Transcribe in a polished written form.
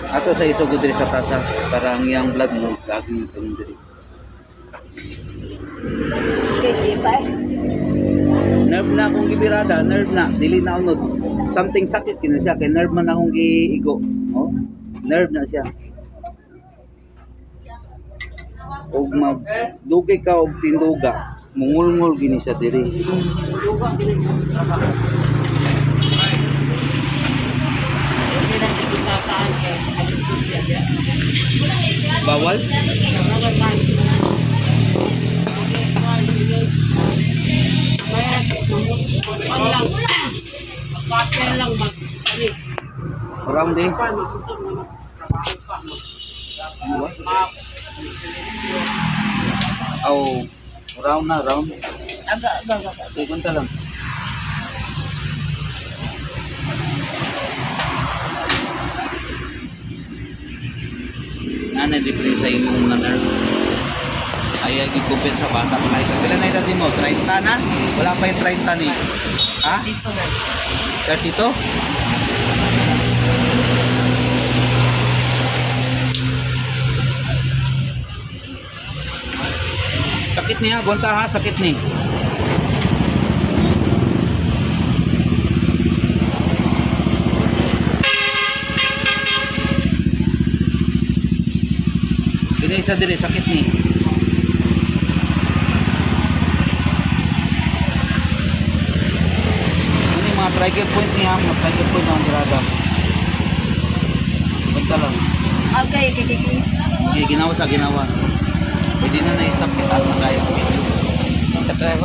Ato sa isugod diri sa tasa para ang iyang blood mo lagi itong diri. Kita eh. Nerve na akong gibirada, nerve na, dili na unod. Something sakit kina siya kay nerve man akong giigo. Oh, nerve na siya. Og magdugay ka og tinduga, mungulngol gini siya diri. Bawal? Around din? Oh, round na, round. Aga. Sekunta lang. Nanay libre sa imong mga nerve. Ay gigupit sa bata pa kayo. Pila na edad mo? 30 na? Wala pa yung 30 ni. Ha? 32? Sakit niya, gonta ha, sakit ni. Dili isa dili sakit ni. Ini mga trigger point niya, mga trigger point ang dirada. Gonta lang. Okay. Okay, ginawa sa ginawa. Pwede na na-stop kita sa kaya video. Stop tayo.